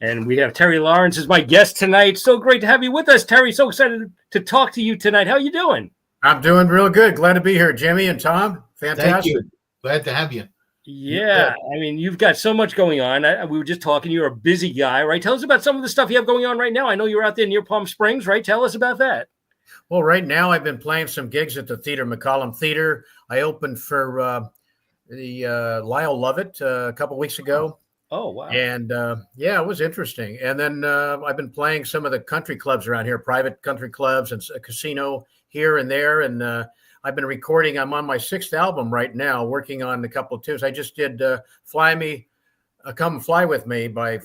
And we have Terry Lawrence as my guest tonight. So great to have you with us, Terry. So excited to talk to you tonight. How are you doing? I'm doing real good. Glad to be here, Jimmy and Tom. Fantastic. Thank you. Glad to have you. Yeah, I mean, you've got so much going on. We were just talking. You're a busy guy, right? Tell us about some of the stuff you have going on right now. I know you're out there near Palm Springs, right? Tell us about that. Well, right now I've been playing some gigs at the Theater, McCollum Theater. I opened for the Lyle Lovett a couple weeks ago. Oh, wow. And yeah, it was interesting. And then I've been playing some of the country clubs around here, private country clubs and a casino here and there. And I've been recording. I'm on my 6th album right now, working on a couple of tunes. I just did Come Fly With Me by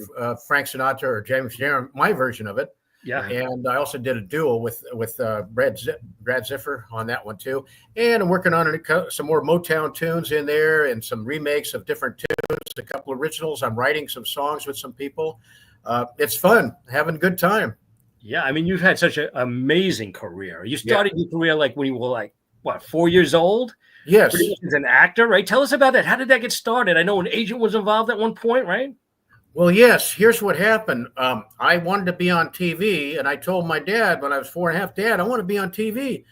Frank Sinatra or James Jarrett, my version of it. Yeah. And I also did a duel with Brad Ziffer on that one too. And I'm working on some more Motown tunes in there and some remakes of different tunes, a couple originals. I'm writing some songs with some people. It's fun, having a good time. Yeah, I mean, you've had such an amazing career. You started your career like when you were 4 years old? Yes. As an actor, right? Tell us about that. How did that get started? I know an agent was involved at one point, right? Well, yes. Here's what happened. I wanted to be on TV, and I told my dad when I was 4.5, Dad, I want to be on TV.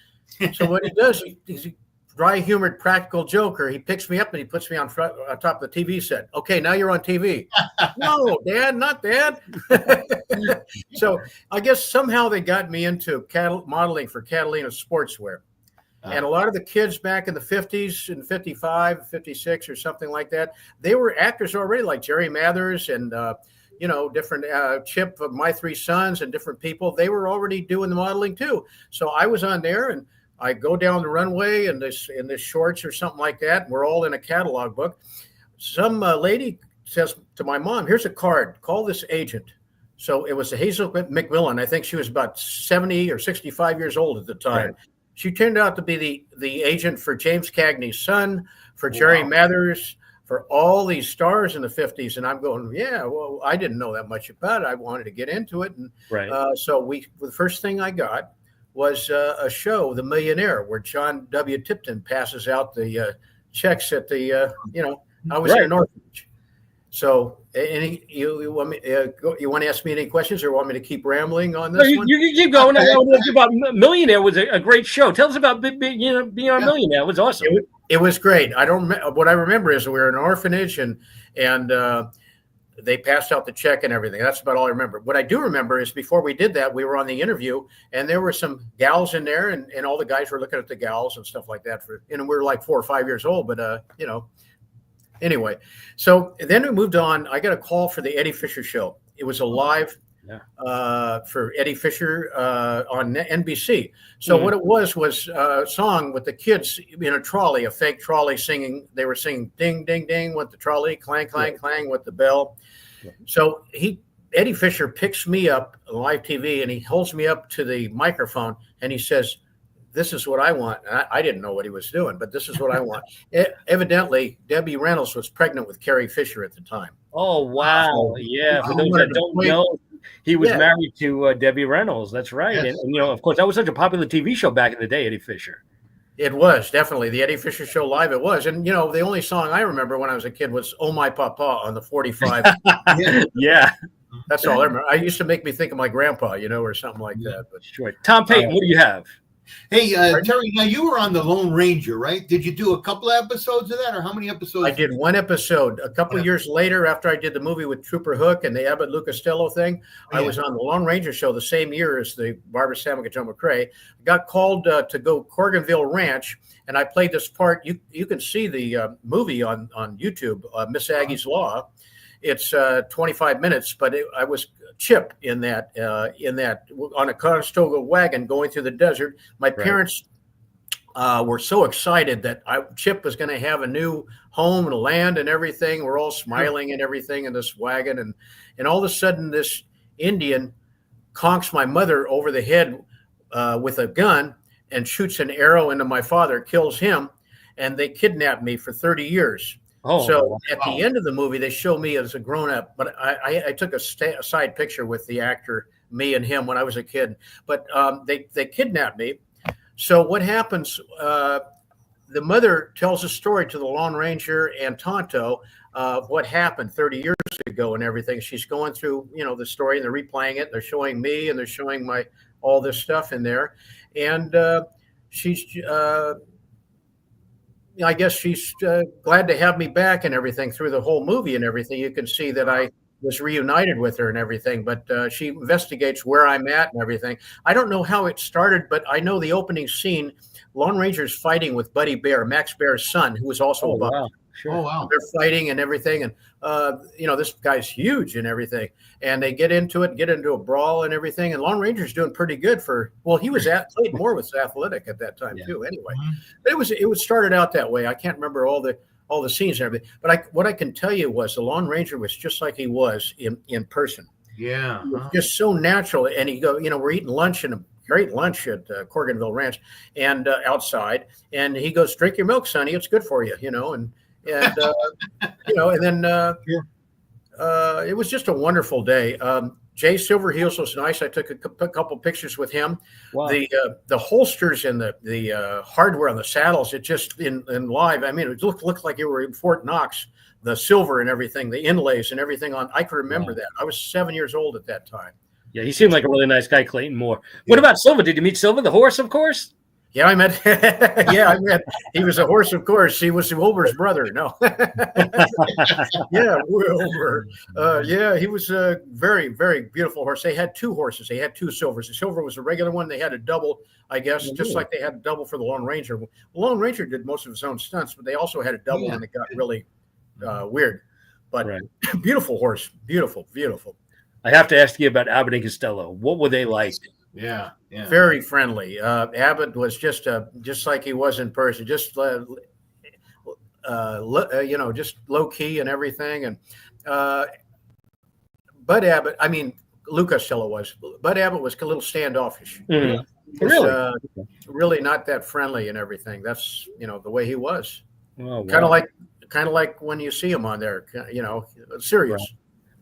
So what he does, he's a dry-humored practical joker. He picks me up and he puts me on top of the TV set. Okay, now you're on TV. No, Dad, not Dad. So I guess somehow they got me into modeling for Catalina Sportswear. And a lot of the kids back in the 50s and 55, 56 or something like that, they were actors already, like Jerry Mathers and, different Chip of My Three Sons and different people. They were already doing the modeling too. So I was on there and I go down the runway in this shorts or something like that. And we're all in a catalog book. Some lady says to my mom, here's a card, call this agent. So it was Hazel McMillan. I think she was about 70 or 65 years old at the time. Right. She turned out to be the agent for James Cagney's son, for Jerry Mathers, for all these stars in the 50s. And I'm going, yeah, well, I didn't know that much about it. I wanted to get into it. And so the first thing I got was a show, The Millionaire, where John W. Tipton passes out the checks at the, I was in an orphanage. So, you want me? You want to ask me any questions, or want me to keep rambling on this one? You keep going. About Millionaire was a great show. Tell us about being on Millionaire. It was awesome. It was great. I don't remember. What I remember is we were in an orphanage, and they passed out the check and everything. That's about all I remember. What I do remember is before we did that, we were on the interview, and there were some gals in there, and all the guys were looking at the gals and stuff like that. And we were like 4 or 5 years old, but Anyway, so then we moved on. I got a call for the Eddie Fisher show. It was a live for Eddie Fisher on NBC. So what it was a song with the kids in a trolley, a fake trolley singing. They were singing ding, ding, ding with the trolley, clang, clang, clang with the bell. So Eddie Fisher picks me up on live TV and he holds me up to the microphone and he says, this is what I want. I didn't know what he was doing, but this is what I want. Evidently, Debbie Reynolds was pregnant with Carrie Fisher at the time. Oh, wow. Yeah. For those that don't know, he was married to Debbie Reynolds. That's right. Yes. And, of course, that was such a popular TV show back in the day, Eddie Fisher. It was, definitely. The Eddie Fisher show live, it was. And, the only song I remember when I was a kid was Oh My Papa on the 45. Yeah. That's all I remember. I used to make me think of my grandpa, or something like that. But sure. Tom Payton, what do you have? Hey, Terry, now you were on The Lone Ranger, right? Did you do a couple of episodes of that, or how many episodes? I did one episode. A couple of years later, after I did the movie with Trooper Hook and the Abbott Costello thing, I was on The Lone Ranger show the same year as the Barbara Stanwyck and Joe McCrea. I got called to go Corriganville Ranch, and I played this part. You can see the movie on YouTube, Miss Aggie's Law. It's 25 minutes, but I was Chip in that on a Conestoga wagon going through the desert. My parents were so excited that Chip was going to have a new home and land and everything. We're all smiling and everything in this wagon, and all of a sudden this Indian conks my mother over the head with a gun and shoots an arrow into my father, kills him, and they kidnapped me for 30 years. So at the end of the movie, they show me as a grown-up, but I took a side picture with the actor, me and him, when I was a kid. But they kidnapped me. So what happens, the mother tells a story to the Lone Ranger and Tonto of what happened 30 years ago and everything. She's going through, the story, and they're replaying it. They're showing me, and they're showing all this stuff in there. And she's, I guess she's glad to have me back and everything through the whole movie and everything. You can see that I was reunited with her and everything, but she investigates where I'm at and everything. I don't know how it started, but I know the opening scene, Lone Ranger's fighting with Buddy Bear, Max Bear's son, who was also a boxer. Wow. Sure. Oh, wow. They're fighting and everything. And, this guy's huge and everything. And they get into a brawl and everything. And Lone Ranger's doing pretty good he was Clayton Moore was athletic at that time too. Anyway, but it was started out that way. I can't remember all the scenes and everything. But what I can tell you was the Lone Ranger was just like he was in person. Yeah. He was just so natural. And we're eating lunch and a great lunch at Corganville Ranch and outside. And he goes, "Drink your milk, Sonny. It's good for you," and then it was just a wonderful day. Jay Silverheels was nice. I took a couple pictures with him. Wow. The holsters and the hardware on the saddles, it just in live. I mean, it looked like you were in Fort Knox. The silver and everything, the inlays and everything on. I can remember that. I was 7 years old at that time. Yeah, he seemed like a really nice guy, Clayton Moore. What about Silver? Did you meet Silver, the horse, of course? Yeah, I met. He was a horse, of course. He was Wilbur's brother. No. Yeah, Wilbur. He was a very, very beautiful horse. They had two horses. They had two Silvers. The Silver was a regular one. They had a double, I guess, just like they had a double for the Lone Ranger. The Lone Ranger did most of his own stunts, but they also had a double when it got really weird. But beautiful horse. Beautiful, beautiful. I have to ask you about Abbott and Costello. What were they like? Yeah. Very friendly. Abbott was just like he was in person, just just low key and everything. And Bud Abbott, Lou Costello was. Bud Abbott was a little standoffish. Mm-hmm. Really, really not that friendly and everything. That's the way he was. Oh, wow. Kind of like when you see him on there, serious.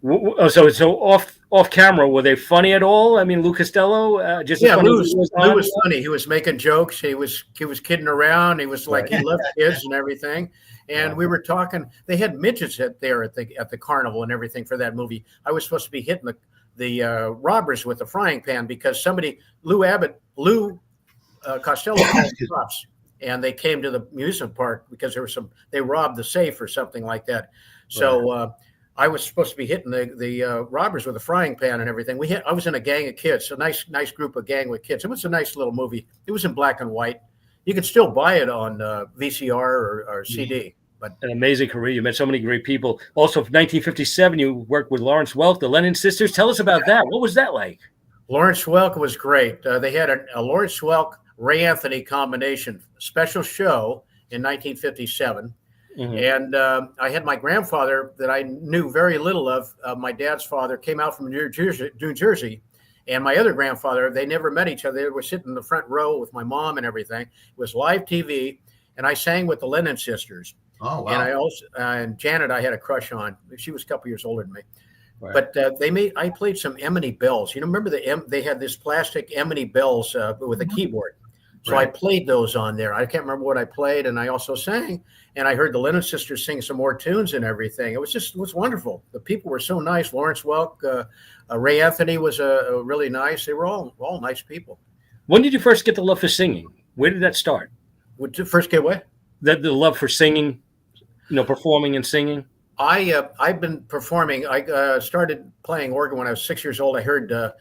Right. So off camera, were they funny at all? I mean, Lou Costello, Lou was funny. He was making jokes. He was kidding around. He was like, he loved kids and everything. And we were talking. They had midgets there at the carnival and everything for that movie. I was supposed to be hitting the robbers with the frying pan because Lou Costello called the cops, and they came to the amusement park because they robbed the safe or something like that. So. I was supposed to be hitting the robbers with a frying pan and everything. I was in a gang of kids, a nice group of gang with kids. It was a nice little movie. It was in black and white. You could still buy it on VCR or CD. But an amazing career. You met so many great people. Also, 1957, you worked with Lawrence Welk, the Lennon sisters. Tell us about that. What was that like? Lawrence Welk was great. They had a Lawrence Welk Ray Anthony combination special show in 1957. Mm-hmm. And I had my grandfather that I knew very little of. My dad's father came out from New Jersey, and my other grandfather, they never met each other. They were sitting in the front row with my mom and everything. It was live TV, and I sang with the Lennon sisters. Oh, wow. And I also and Janet, I had a crush on. She was a couple years older than me. Right. But I played some Emily bells. Remember they had this plastic Emily bells with a keyboard. So I played those on there. I can't remember what I played, and I also sang. And I heard the Lennon sisters sing some more tunes and everything. It was wonderful. The people were so nice. Lawrence Welk, Ray Anthony was really nice. They were all nice people. When did you first get the love for singing? Where did that start? Would you first get what? The love for singing, performing and singing. I've been performing. I started playing organ when I was 6 years old. I heard a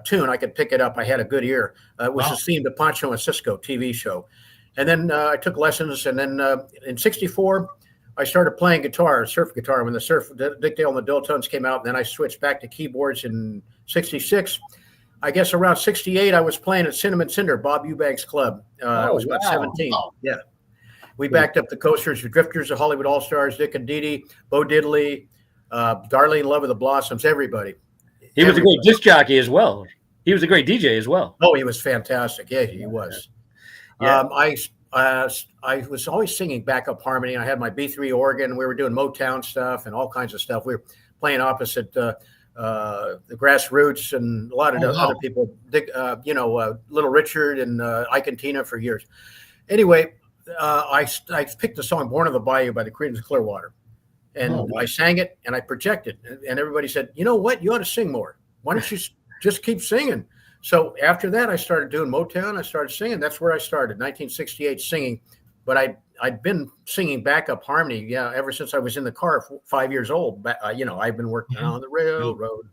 tune. I could pick it up. I had a good ear. It was the theme to Pancho and Cisco TV show. And then I took lessons. And then in 64, I started playing guitar, surf guitar, when the Dick Dale and the Dilettantes came out. And then I switched back to keyboards in 66. I guess around 68, I was playing at Cinnamon Cinder, Bob Eubanks Club. I was about 17. Wow. Yeah. We backed up the Coasters, the Drifters, the Hollywood All-Stars, Dick and Dee Dee, Bo Diddley, Darlene Love of the Blossoms, everybody. He was a great disc jockey as well. He was a great DJ as well. Oh, he was fantastic. Yeah, he was. Yeah. I was always singing backup harmony. I had my B3 organ. We were doing Motown stuff and all kinds of stuff. We were playing opposite the Grassroots and a lot of other people. Little Richard and Ike and Tina for years. Anyway, I picked the song "Born on the Bayou" by the Creedence Clearwater, and I sang it and I projected, and everybody said, you know what, you ought to sing more. Why don't you just keep singing? So after that, I started doing Motown. I started singing. That's where I started, 1968, singing. But I'd been singing backup harmony, ever since I was in the car, 5 years old. I've been working on the railroad,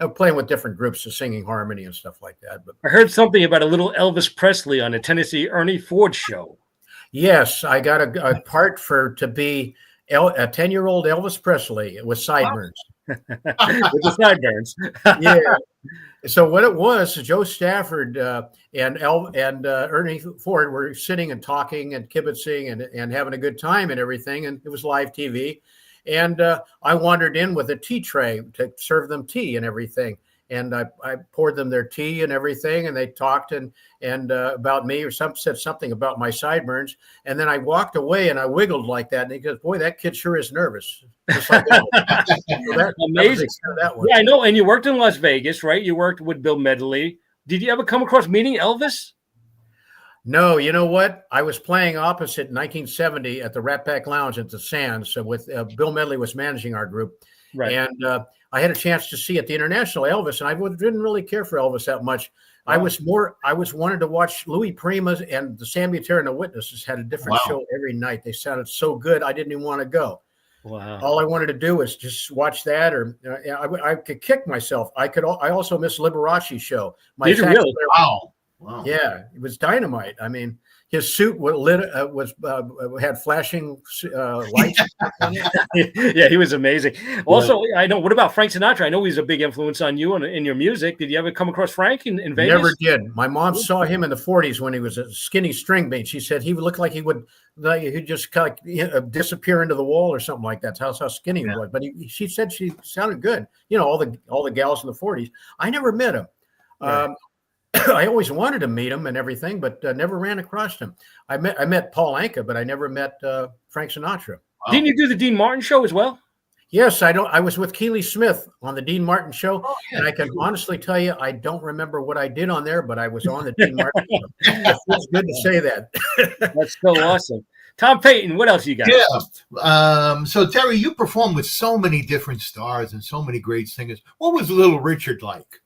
I'm playing with different groups of singing harmony and stuff like that. But I heard something about a little Elvis Presley on the Tennessee Ernie Ford show. yes, I got a part to be a 10-year-old Elvis Presley with sideburns. With the sideburns. Yeah. So what it was, Joe Stafford and Ernie Ford were sitting and talking and kibitzing and having a good time and everything, and it was live TV. And I wandered in with a tea tray to serve them tea and everything. And I poured them their tea and everything, and they talked and about me, or said something about my sideburns. And then I walked away and I wiggled like that. And he goes, "Boy, that kid sure is nervous." Just like that. So amazing. That was. Yeah, I know. And you worked in Las Vegas, right? You worked with Bill Medley. Did you ever come across meeting Elvis? No, you know what? I was playing opposite in 1970 at the Rat Pack Lounge at the Sands. So with Bill Medley was managing our group, right? And I had a chance to see at the International Elvis, and I didn't really care for Elvis that much. Wow. I was wanted to watch Louis Prima and the San Butera and the Witnesses had a different show every night. They sounded so good, I didn't even want to go. Wow! All I wanted to do was just watch that, or I could kick myself. I also missed Liberace's show. Did you really? Wow. Yeah, it was dynamite. I mean, his suit had flashing lights. Yeah, he was amazing. Also, I know. What about Frank Sinatra? I know he's a big influence on you and in your music. Did you ever come across Frank in Vegas? Never did. My mom saw him in the 40s when he was a skinny string bean. She said he would look like he'd just kind of disappear into the wall or something like that. That's how skinny he was. But she said she sounded good. All the gals in the 40s. I never met him. Right. I always wanted to meet him and everything, but never ran across him. I met Paul Anka, but I never met Frank Sinatra. Wow. Didn't you do the Dean Martin show as well? Yes, I was with Keely Smith on the Dean Martin show, and I can honestly tell you, I don't remember what I did on there, but I was on the Dean Martin show. It feels good to say that. That's so awesome. Tom Payton, what else you got? Yeah. So Terry, you performed with so many different stars and so many great singers. What was Little Richard like?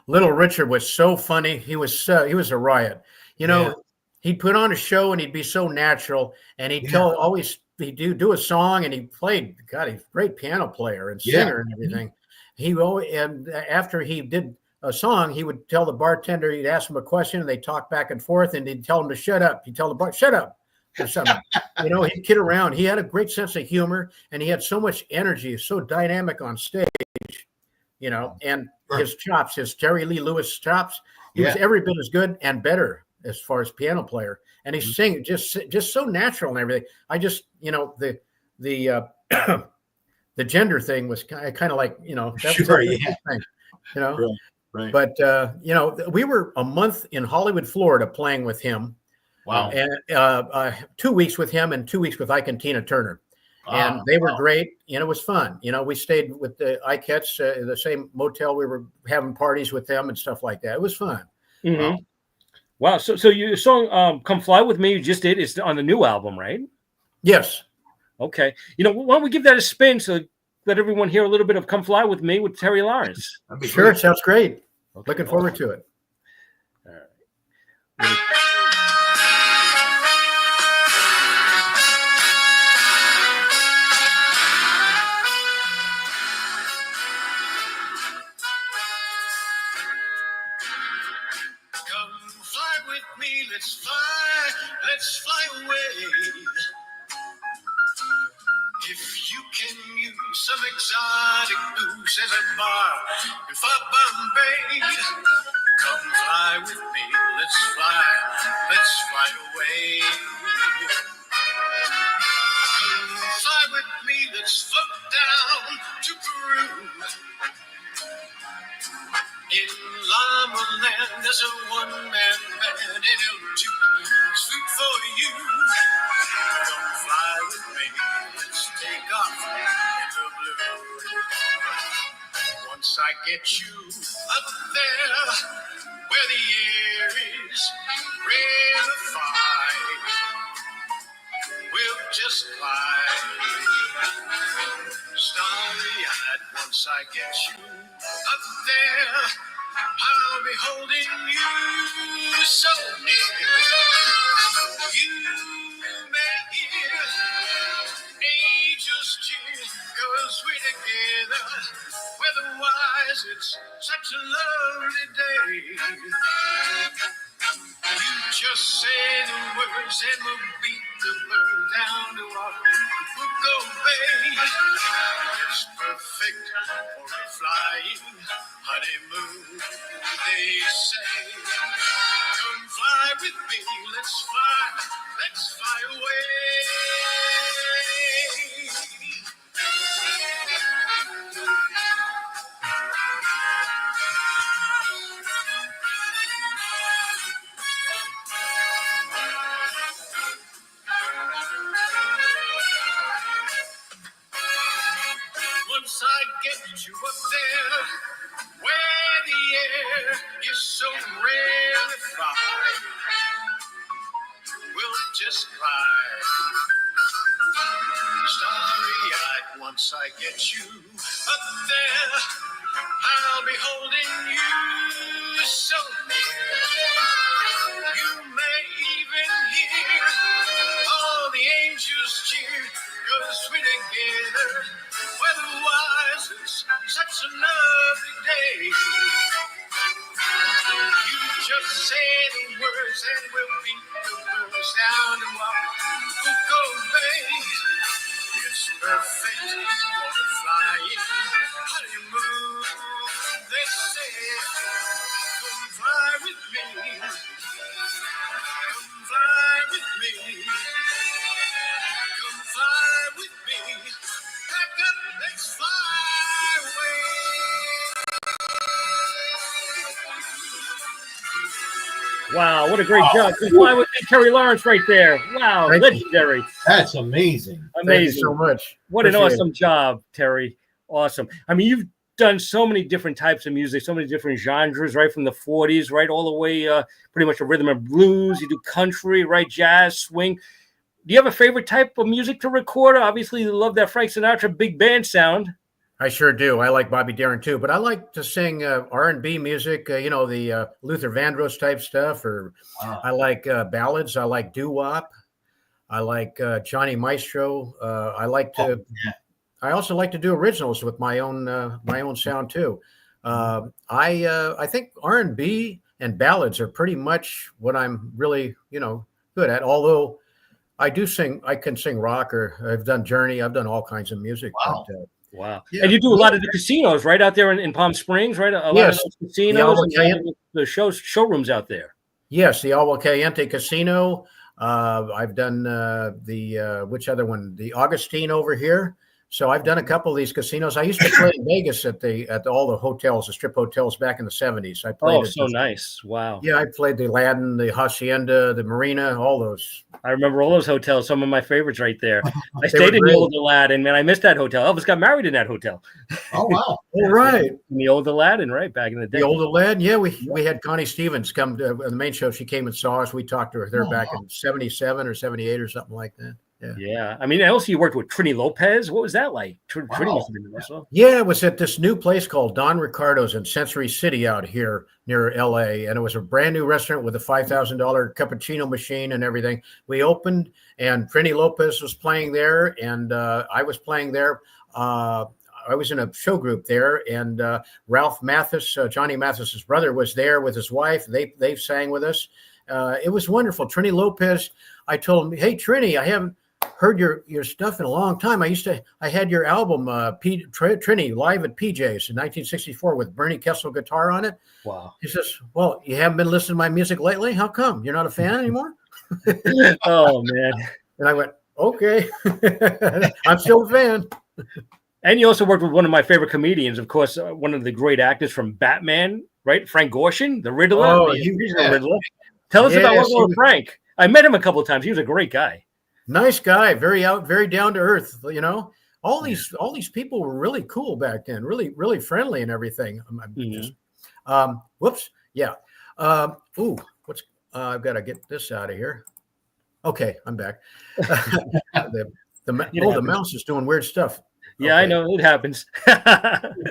Little Richard was so funny. He was a riot. He'd put on a show and he'd be so natural, and he'd do a song, and he played. God, he's a great piano player and singer and everything. And after he did a song, he would tell the bartender, he'd ask him a question, and they talk back and forth, and he'd tell him to shut up. He'd tell the bar, shut up. Or something. He'd kid around. He had a great sense of humor, and he had so much energy, so dynamic on stage. And his chops, his Jerry Lee Lewis chops, he was every bit as good and better as far as piano player. And he's singing just so natural and everything. I just, the gender thing was kind of like, that was thing, Right. But, we were a month in Hollywood, Florida, playing with him. Wow. And 2 weeks with him and 2 weeks with Ike and Tina Turner. And they were great. It was fun. We stayed with the Ikettes, the same motel. We were having parties with them and stuff like that. It was fun. Mm-hmm. Wow. So your song "Come Fly With Me" you just did is on the new album, right? Yes. Okay. Why don't we give that a spin so let everyone hear a little bit of "Come Fly With Me" with Terry Lawrence? Sure. It sounds great. Okay. Looking forward to it. All right. Let's fly away. If you can use some exotic booze as a bar in far Bombay, come fly with me. Let's fly away. Come fly with me. Let's float down to Peru. In Llama Land, there's a one-man band in El Sweet for you. Come fly with me. Let's take off in the blue. Once I get you up there, where the air is rarefied, we'll just glide Starry-eyed, once I get you up there, I'll be holding you so near. You may hear angels cheer, 'cause we're together. Weatherwise, it's such a lovely day. You just say the words and we'll beat the bird down to our Bucco Bay. It's perfect for a flying honeymoon, they say. Come fly with me, let's fly away. Once I get you up there, where the air is so rarefied, we'll just glide. Starry-eyed, once I get you up there, I'll be holding you so near. You may even hear all the angels cheer, 'cause we're together. Weatherwise, it's such a lovely day. You just say the words and we'll beat the birds down to our Bucco Bay. It's perfect for the flying honeymoon, they say. Come fly with me. Come fly with me. Come fly with me. Pack up, let's fly away. Wow, what a great job. Good fly with Terry Lawrence right there. Wow, Thank you. legendary. That's amazing. Thank you Amazing. so much. What an Appreciate awesome job, Terry. Awesome. I mean, you've done so many different types of music, so many different genres, right from the 40s, right, all the way pretty much a rhythm and blues. You do country, right, jazz, swing. Do you have a favorite type of music to record? Obviously, you love that Frank Sinatra big band sound. I sure do. I like Bobby Darin too, but I like to sing R&B music, the Luther Vandross type stuff, or I like ballads. I like doo-wop. I like Johnny Maestro. I also like to do originals with my own sound too. I think R&B and ballads are pretty much what I'm really, good at. Although I can sing rock, or I've done Journey. I've done all kinds of music. Wow. But, Wow. Yeah. And you do a lot of the casinos, right, out there in Palm Springs, right? A lot of those casinos, the showrooms out there. yes, the Agua Caliente Casino. I've done which other one? The Augustine over here. So I've done a couple of these casinos. I used to play in Vegas at all the hotels, the strip hotels back in the 70s. I played. Oh, so nice. Wow. Yeah, I played the Aladdin, the Hacienda, the Marina, all those. I remember all those hotels, some of my favorites right there. I They stayed were in the great. old Aladdin, man. I missed that hotel. Elvis got married in that hotel. Oh, wow. All right. In the old Aladdin, right, back in the day. The old Aladdin. Yeah, we had Connie Stevens come to the main show. She came and saw us. We talked to her there back in 77 or 78 or something like that. Yeah. Yeah. I mean, I also you worked with Trini Lopez. What was that like? Trini must have been there also. Yeah, it was at this new place called Don Ricardo's in Century City out here near LA. And it was a brand new restaurant with a $5,000 cappuccino machine and everything. We opened and Trini Lopez was playing there, and I was playing there. I was in a show group there, and Ralph Mathis, Johnny Mathis's brother, was there with his wife. They sang with us. It was wonderful. Trini Lopez, I told him, hey, Trini, I haven't heard your stuff in a long time. I had your album, Trini, live at PJ's in 1964 with Bernie Kessel guitar on it. Wow. He says, well, you haven't been listening to my music lately? How come? You're not a fan anymore? Oh, man. And I went, okay. I'm still a fan. And you also worked with one of my favorite comedians, of course, one of the great actors from Batman, right? Frank Gorshin, the Riddler. Oh, the Riddler. Tell us about working with Frank. I met him a couple of times. He was a great guy. Nice guy, very down to earth. All these people were really cool back then, really, really friendly and everything. Whoops, yeah. I've got to get this out of here. Okay, I'm back. The mouse is doing weird stuff. Yeah, I Okay. know it happens.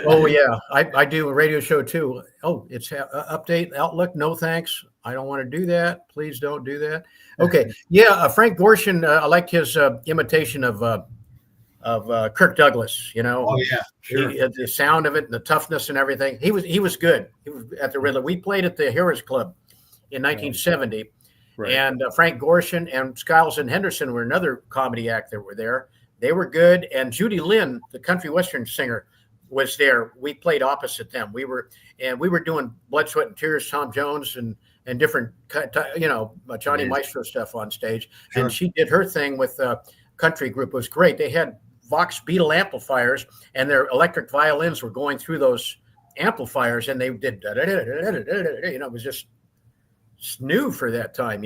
Oh yeah, I do a radio show too. Oh, it's update Outlook. No thanks. I don't want to do that. Please don't do that. Okay. Yeah, Frank Gorshin. I like his imitation of Kirk Douglas. You know, Oh yeah, sure. he had the sound of it and the toughness and everything. He was good. He was at the Riddler. We played at the Heroes Club in 1970, Right. and Frank Gorshin and Skiles and Henderson were another comedy act that were there. They were good, and Judy Lynn, the country western singer, was there. We played opposite them. We were doing Blood, Sweat, and Tears, Tom Jones, and different, Johnny Maestro stuff on stage. Sure. And she did her thing with country group. It was great. They had Vox Beetle amplifiers, and their electric violins were going through those amplifiers, and they did, it was just new for that time.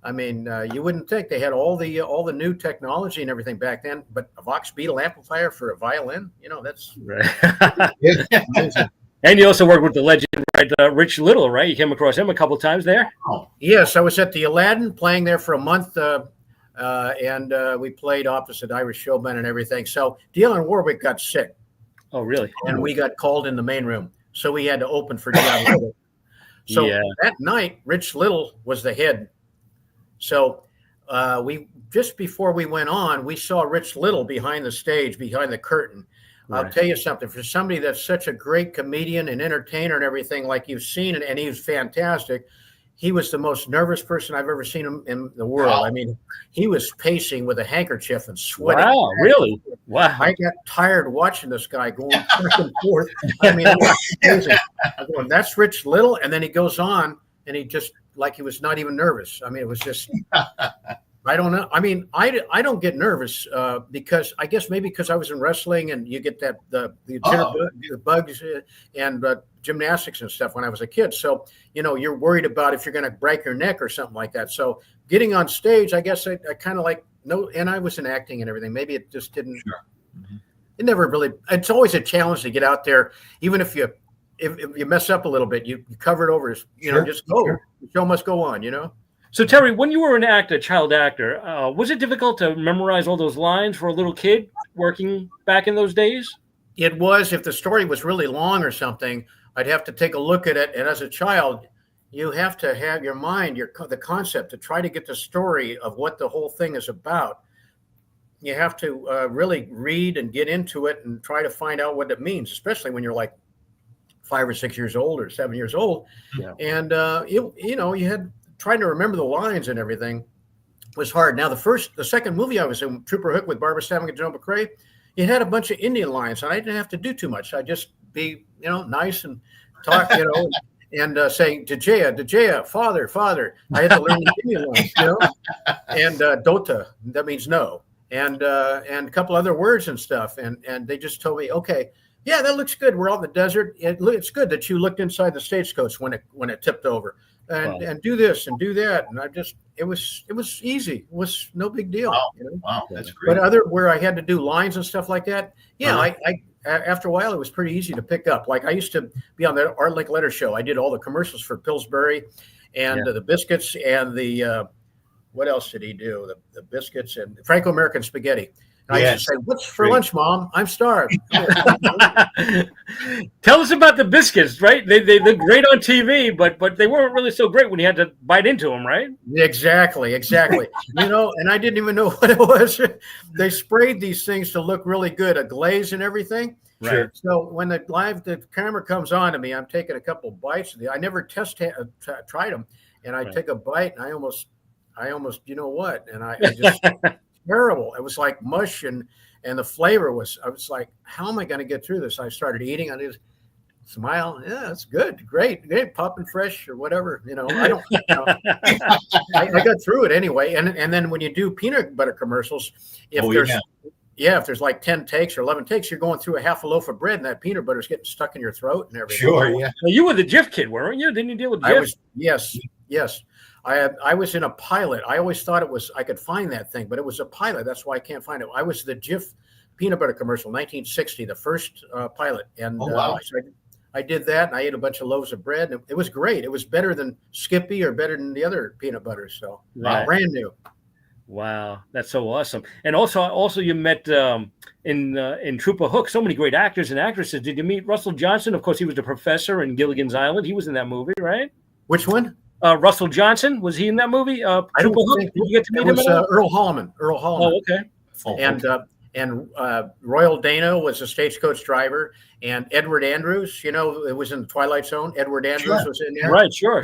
I mean, you wouldn't think they had all the new technology and everything back then, but a Vox Beetle amplifier for a violin, that's Right. amazing. And you also worked with the legend, right? Rich Little, right? You came across him a couple times there. Yes, I was at the Aladdin playing there for a month, and we played opposite Irish Showman and everything. So Dionne Warwick got sick, Oh, really? and we got called in the main room, so we had to open for Dionne Warwick. So that night, Rich Little was the head. So we just before we went on, we saw Rich Little behind the stage, behind the curtain. I'll tell you something, for somebody that's such a great comedian and entertainer and everything like you've seen, and he was fantastic. He was the most nervous person I've ever seen him in the world. Wow. I mean, he was pacing with a handkerchief and sweating. Wow, really? Wow. I got tired watching this guy going back and forth. I mean, it was amazing. I'm going, that's Rich Little. And then he goes on and he just, like he was not even nervous. I mean, it was just, I don't know. I mean, I don't get nervous because I guess maybe because I was in wrestling and you get that the bugs and gymnastics and stuff when I was a kid. So, you're worried about if you're going to break your neck or something like that. So getting on stage, I guess I kind of like, no, and I was in acting and everything. Maybe it just didn't, it never really, it's always a challenge to get out there. Even if you mess up a little bit, you cover it over, just go. The show must go on, So, Terry, when you were a child actor, was it difficult to memorize all those lines for a little kid working back in those days? It was. If the story was really long or something, I'd have to take a look at it. And as a child, you have to have your mind, the concept to try to get the story of what the whole thing is about. You have to really read and get into it and try to find out what it means, especially when you're like 5 or 6 years old or 7 years old. Yeah. And, you had trying to remember the lines and everything was hard. Now, the second movie I was in, Trooper Hook with Barbara Stanwyck and Joan McCrae, it had a bunch of Indian lines, and I didn't have to do too much. I'd just be, nice and talk, and saying, Dejaya, father, father. I had to learn the Indian lines, and Dota, that means no, and a couple other words and stuff. And they just told me, okay, yeah, that looks good. We're out in the desert. It's good that you looked inside the stagecoach when it tipped over. And do this and do that, and it was easy. It was no big deal. Wow, wow, that's great. But where I had to do lines and stuff like that, I after a while it was pretty easy to pick up. Like I used to be on the Art Link Letter Show. I did all the commercials for Pillsbury, and the biscuits and the what else did he do? The biscuits and Franco-American spaghetti. I used to say, "What's for lunch, Mom? I'm starved." Tell us about the biscuits, right? They look great on TV, but they weren't really so great when you had to bite into them, right? Exactly. And I didn't even know what it was. They sprayed these things to look really good, a glaze and everything. Right. So when the camera comes on to me, I'm taking a couple of bites. I never tried them, and I take a bite, and I almost, and I just. Terrible. It was like mush and the flavor I was like, how am I going to get through this? I started eating. I just smile. Yeah, that's good. Great. Popping fresh or whatever. I don't, I got through it anyway. And then when you do peanut butter commercials, if there's like 10 takes or 11 takes, you're going through a half a loaf of bread and that peanut butter is getting stuck in your throat and everything. Sure. Yeah. Well, you were the Jif kid, weren't you? Didn't you deal with Jif? Yes. I was in a pilot. I always thought I could find that thing, but it was a pilot. That's why I can't find it. I was the Jif peanut butter commercial, 1960, the first pilot. And wow. So I did that, and I ate a bunch of loaves of bread. And it was great. It was better than Skippy or better than the other peanut butters. So brand new. Wow, that's so awesome. And also you met in Trooper Hook so many great actors and actresses. Did you meet Russell Johnson? Of course, he was the professor in Gilligan's Island. He was in that movie, right? Which one? Russell Johnson, was he in that movie? I don't Trooper Hook. think Did you get to it meet him was at all? Earl Hallman. Earl Hallman. Oh, okay. Oh, And okay. Royal Dana was a stagecoach driver, and Edward Andrews, it was in the Twilight Zone. Edward Andrews Sure. was in there. Right, sure.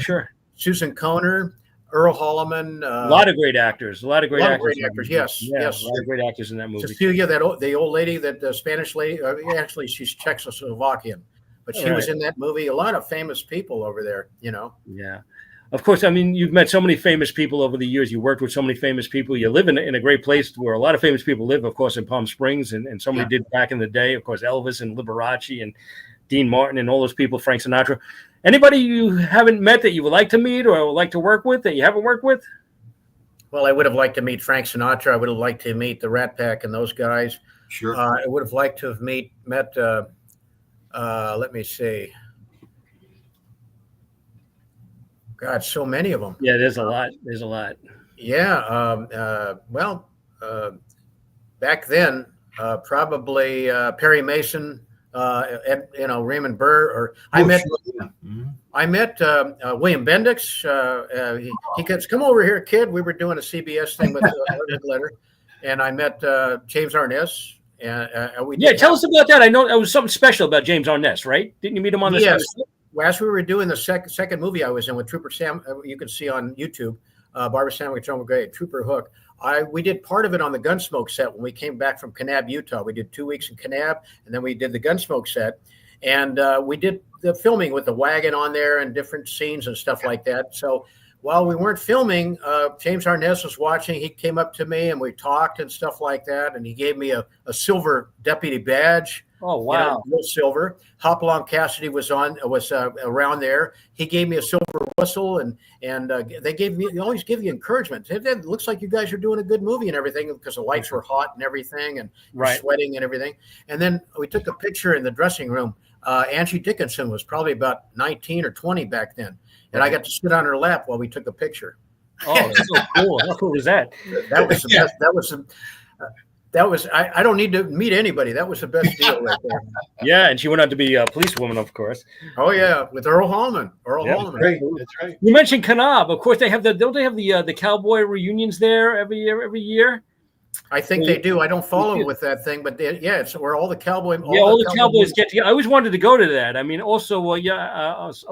Susan Conner, Earl Hallman, A lot of great actors. A lot of great actors. in that actors. movie. Yes, Yeah, yes. a lot of great actors in that movie. Cecilia, the old lady, the Spanish lady. Actually, she's Czechoslovakian, but she was Right. in that movie. A lot of famous people over there. Yeah. Of course, I mean, you've met so many famous people over the years. You worked with so many famous people. You live in a great place where a lot of famous people live, of course, in Palm Springs, and so many did back in the day. Of course, Elvis and Liberace and Dean Martin and all those people, Frank Sinatra. Anybody you haven't met that you would like to meet or would like to work with that you haven't worked with? Well, I would have liked to meet Frank Sinatra. I would have liked to meet the Rat Pack and those guys. Sure. I would have liked to have met. Let me see. God, so many of them. Yeah, there's a lot. There's a lot. Yeah. Well, back then, probably Perry Mason, Raymond Burr, or I met. Sure, yeah. Mhm. I met William Bendix. He goes, "Come over here, kid." We were doing a CBS thing with Glitter, and I met James Arness. And we Yeah, did tell us about that. I know there was something special about James Arness, right? Didn't you meet him on the Yes. set? Well, as we were doing the second movie I was in with Trooper Sam, you can see on YouTube, Barbara Stanwyck, Joan McGray, Trooper Hook. We did part of it on the Gunsmoke set when we came back from Kanab, Utah. We did 2 weeks in Kanab, and then we did the Gunsmoke set, and we did the filming with the wagon on there and different scenes and stuff like that. So while we weren't filming, James Arness was watching. He came up to me and we talked and stuff like that, and he gave me a silver deputy badge. Oh, wow. Real silver. Hopalong Cassidy was around there. He gave me a silver whistle, and they always give you encouragement. It looks like you guys are doing a good movie and everything, because the lights were hot and everything, and Right. sweating and everything. And then we took a picture in the dressing room. Angie Dickinson was probably about 19 or 20 back then, and I got to sit on her lap while we took a picture. Oh, that's so cool. How cool is that? That was the best. That was. I don't need to meet anybody. That was the best deal right there. Yeah, and she went on to be a policewoman, of course. Oh yeah, with Earl Hallman. Earl Yeah, Hallman. Great. That's right. You mentioned Kanab. Of course, they have don't they have the cowboy reunions there every year? I think they do. I don't follow with that thing, but it's where all the cowboy. All the cowboys get together. I always wanted to go to that. I mean, also, a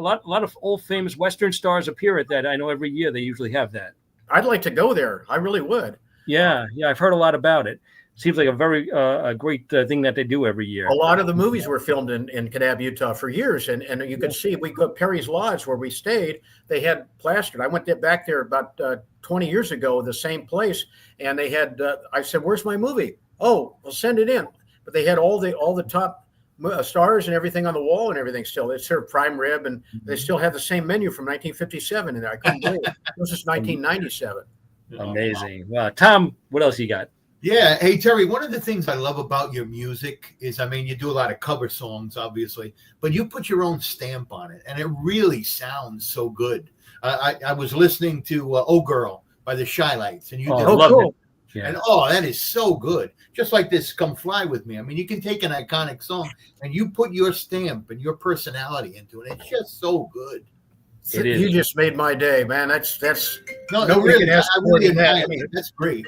lot of old famous Western stars appear at that. I know every year they usually have that. I'd like to go there. I really would. Yeah, I've heard a lot about it. Seems like a very a great thing that they do every year. A lot of the movies were filmed in Kanab, Utah for years. And you can see, we go Perry's Lodge where we stayed. They had plastered. I went back there about 20 years ago, the same place. And they had, I said, "Where's my movie?" "Oh, well, send it in." But they had all the top stars and everything on the wall and everything still. They served prime rib, and they still have the same menu from 1957 in there. I couldn't believe it. This is 1997. Amazing. Wow. Tom, what else you got? Yeah. Hey, Terry, one of the things I love about your music is, I mean, you do a lot of cover songs, obviously, but you put your own stamp on it, and it really sounds so good. I was listening to Oh Girl by the Shy Lights, and you did love cool. it. Yeah. And that is so good. Just like this Come Fly With Me. I mean, you can take an iconic song and you put your stamp and your personality into it. It's just so good. It is. You just made my day, man. That's No, Nobody really, can ask I more really than that. admire it. That's great.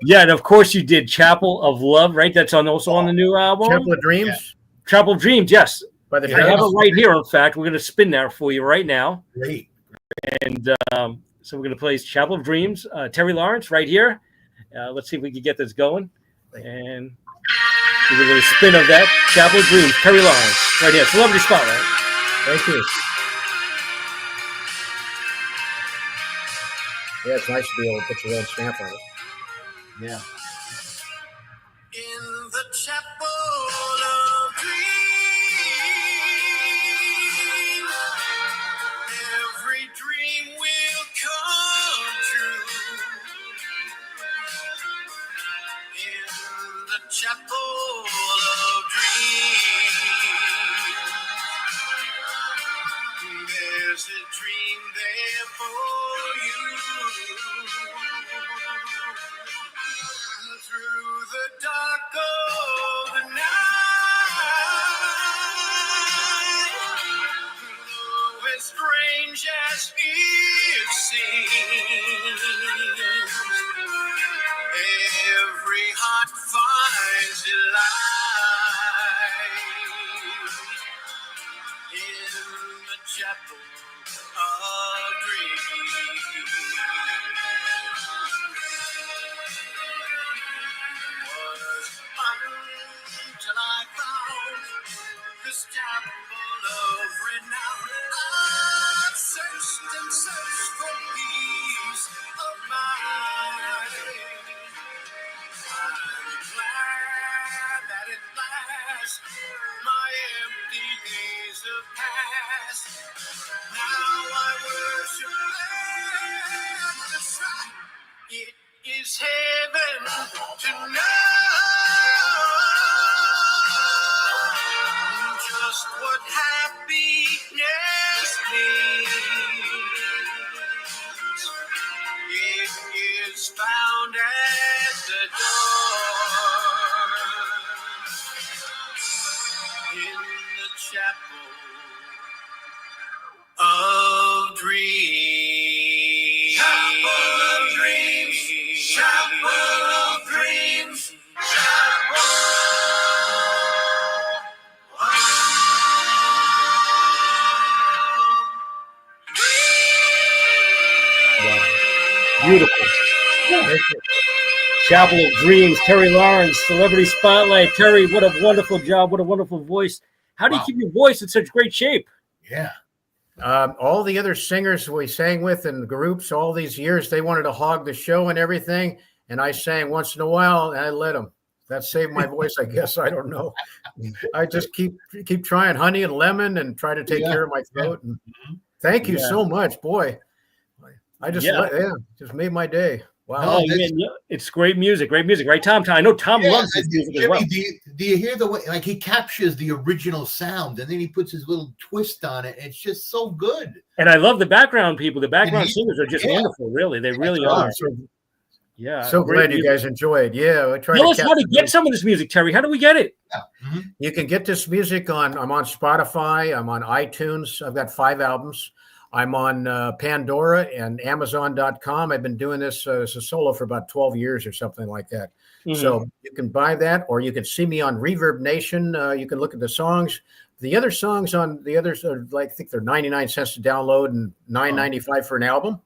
Yeah, and of course you did Chapel of Love, right? That's also on the new album. Temple of Dreams Chapel of Dreams, yes. by the Yeah, I have Dragons. it right here. In fact, we're going to spin that for you right now. Great. And so we're going to play Chapel of Dreams, Terry Lawrence, right here. Let's see if we can get this going. And we're going to spin of that Chapel of Dreams, Terry Lawrence, right here. Celebrity Spotlight. Thank you. Yeah, it's nice to be able to put your own stamp on it. Yeah. In the chapel of dreams, every dream will come true. In the chapel of dreams, there's a dream there for you. Through the dark of the night, though as strange as it seems, every heart finds delight in the chapel of dreams. Was until I found this chapel of renown. I searched and searched for peace of mind. I'm glad that at last my empty days have passed. Now I worship at the shrine. It is heaven to know just what happiness means. It is found at the door in the chapel of dreams. Chapel of dreams. Chapel of dreams. Chapel. Beautiful. Chapel of Dreams, Terry Lawrence, Celebrity Spotlight. Terry, what a wonderful job. What a wonderful voice. How do you keep your voice in such great shape? Yeah. All the other singers we sang with in the groups all these years, they wanted to hog the show and everything. And I sang once in a while and I let them. That saved my voice, I guess. I don't know. I just keep trying honey and lemon and try to take care of my throat. And thank you so much, boy. I just just made my day. Wow. Oh, it's great music, right, Tom? I know Tom loves this music as well. Do you hear the way, like, he captures the original sound and then he puts his little twist on it? It's just so good. And I love the background people. The background singers are just wonderful, really. They really are. So glad you guys enjoyed. Yeah, I tell us how to get some of this music, Terry. How do we get it? You can get this music I'm on Spotify. I'm on iTunes. I've got 5 albums. I'm on Pandora and Amazon.com. I've been doing this as a solo for about 12 years or something like that. So you can buy that, or you can see me on Reverb Nation. You can look at the songs. The other songs on the others are like, I think they're 99 cents to download and $9.95 for an album.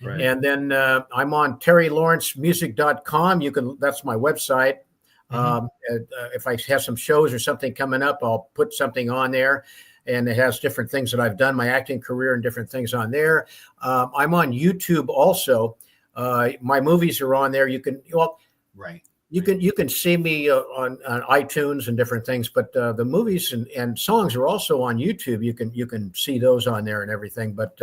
Right. And then I'm on TerryLawrenceMusic.com. That's my website. If I have some shows or something coming up, I'll put something on there. And it has different things that I've done, my acting career and different things on there. I'm on YouTube also. My movies are on there. You can see me on iTunes and different things, but the movies and songs are also on YouTube. You can see those on there and everything. But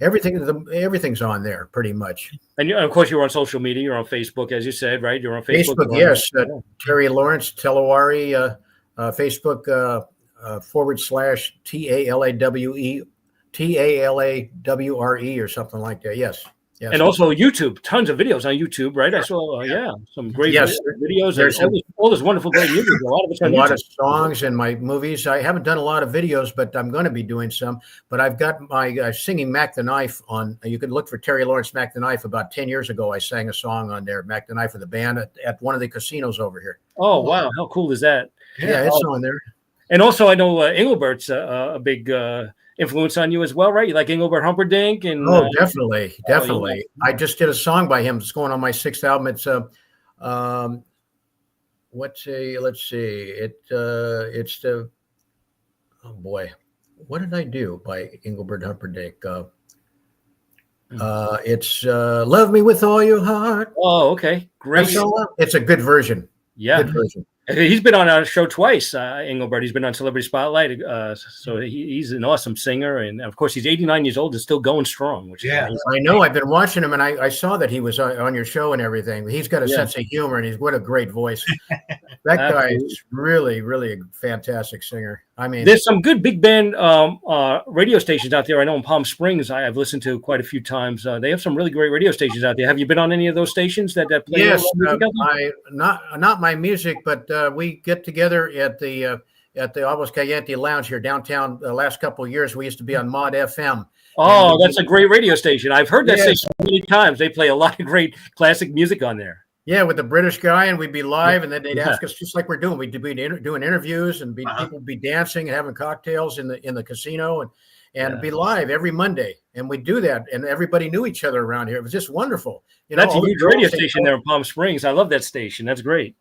everything's on there pretty much. And of course, you're on social media. You're on Facebook, as you said, right? You're on Facebook. Yes. Terry Lawrence Telewari, Facebook. /TALAWRE or something like that. Yes. And also YouTube, tons of videos on YouTube, right? I saw, some great videos. There's all this wonderful, great music. A lot of songs in my movies. I haven't done a lot of videos, but I'm going to be doing some. But I've got my singing Mac the Knife on. You can look for Terry Lawrence Mac the Knife. About 10 years ago, I sang a song on there, Mac the Knife with the band at one of the casinos over here. Oh, wow. How cool is that? Yeah, it's on there. And also, I know Engelbert's a big influence on you as well, right? You like Engelbert Humperdinck? And definitely. I just did a song by him. It's going on my 6th album. It's let's see. It's the what did I do by Engelbert Humperdinck? It's "Love Me with All Your Heart." Oh, okay, great. It's a good version. Yeah. Good version. He's been on our show twice, Engelbert. He's been on Celebrity Spotlight. So he's an awesome singer. And, of course, he's 89 years old and still going strong. Which is amazing. I know. I've been watching him, and I saw that he was on your show and everything. He's got a sense of humor, and what a great voice. That guy is really, really a fantastic singer. I mean, there's some good big band radio stations out there. I know in Palm Springs, I've listened to quite a few times. They have some really great radio stations out there. Have you been on any of those stations that play? yes, not my music, but we get together at the Aguas Caliente Lounge here downtown. The last couple of years, we used to be on Mod FM. Oh, that's a great radio station. I've heard that station many times. They play a lot of great classic music on there. Yeah, with the British guy, and we'd be live, and then they'd ask us just like we're doing. We'd be doing interviews, and people would be dancing and having cocktails in the casino, and be live every Monday. And we'd do that, and everybody knew each other around here. It was just wonderful. That's a huge radio station there in Palm Springs. I love that station. That's great.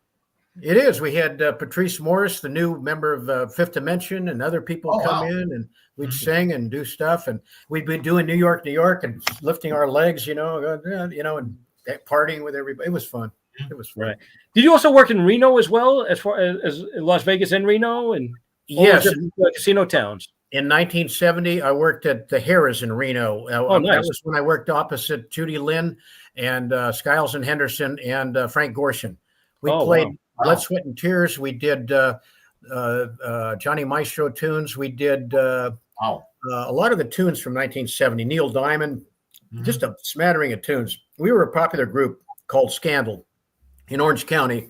It is. We had Patrice Morris, the new member of Fifth Dimension, and other people come in, and we'd sing and do stuff, and we'd be doing New York, and lifting our legs, and partying with everybody. It was fun. It was fun. Right. Did you also work in Reno as well, as far as Las Vegas and Reno, and yes, casino towns? In 1970, I worked at the Harrah's in Reno. Nice. That was when I worked opposite Judy Lynn and Skiles and Henderson and Frank Gorshin. We played Blood, Sweat, and Tears. We did Johnny Maestro tunes. We did a lot of the tunes from 1970. Neil Diamond, just a smattering of tunes. We were a popular group called Scandal in Orange County.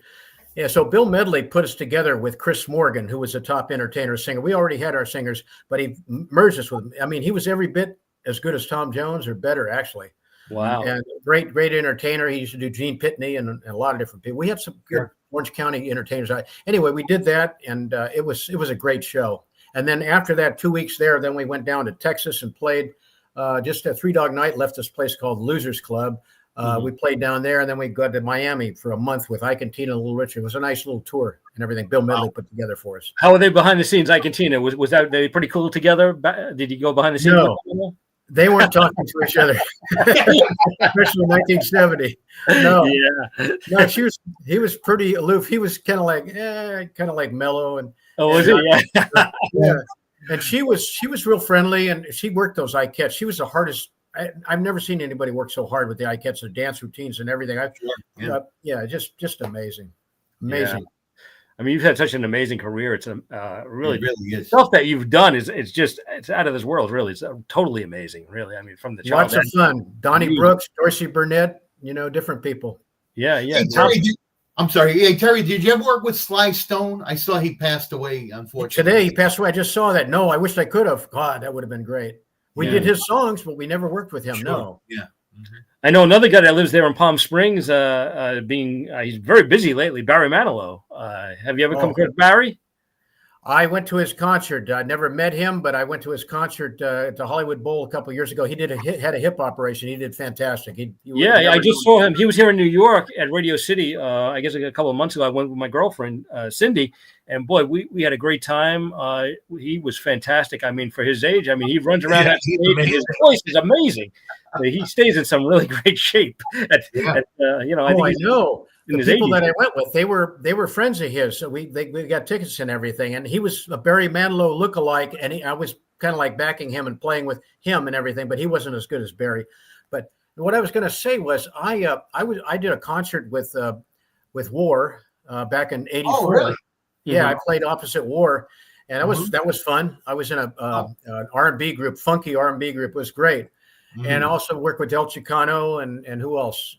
Yeah, so Bill Medley put us together with Chris Morgan, who was a top entertainer singer. We already had our singers, but he merged us with him. I mean, he was every bit as good as Tom Jones, or better, actually. Wow. And great entertainer. He used to do Gene Pitney and a lot of different people. We had some good Orange County entertainers. Anyway, we did that, and it was a great show. And then after that, 2 weeks there, then we went down to Texas and played just a Three Dog Night, left this place called Losers Club. We played down there, and then we got to Miami for a month with Ike and Tina and Little Richard. It was a nice little tour and everything Bill Medley put together for us. How were they behind the scenes, Ike and Tina? Was that they pretty cool together? Did you go behind the scenes? No, they weren't talking to each other, especially in 1970. No, no, he was pretty aloof. He was kind of like mellow and. Oh, was he? Yeah. And she was real friendly, and she worked those Ikettes. She was the hardest. I've never seen anybody work so hard with the Ikettes, the dance routines and everything. Just amazing. Yeah. I mean, you've had such an amazing career. It's really is. Stuff that you've done it's out of this world. Really, it's totally amazing. Really, I mean, from the lots of fun. Donnie Brooks, Dorsey Burnett, different people. Yeah. Hey, Terry, I'm sorry. Hey, Terry, did you ever work with Sly Stone? I saw he passed away, unfortunately. Today he passed away. I just saw that. No, I wish I could have. God, that would have been great. We did his songs, but we never worked with him. Sure. No. Yeah. I know another guy that lives there in Palm Springs. He's very busy lately. Barry Manilow. Have you ever come across Barry? I went to his concert. I never met him, but I went to his concert at the Hollywood Bowl a couple of years ago. He had a hip operation. He did fantastic. I just saw him. He was here in New York at Radio City. I guess a couple of months ago. I went with my girlfriend Cindy, and boy, we had a great time. He was fantastic. I mean, for his age, I mean, he runs around that stage, and his voice is amazing. He stays in some really great shape. I think I know. The people that I went with, they were friends of his. So we got tickets and everything. And he was a Barry Manilow lookalike, and I was kind of like backing him and playing with him and everything. But he wasn't as good as Barry. But what I was going to say was, I did a concert with War back in '84. Oh, really? Yeah, I played opposite War, and that was fun. I was in an R&B group, funky R&B group. It was great, and I also worked with Del Chicano and who else.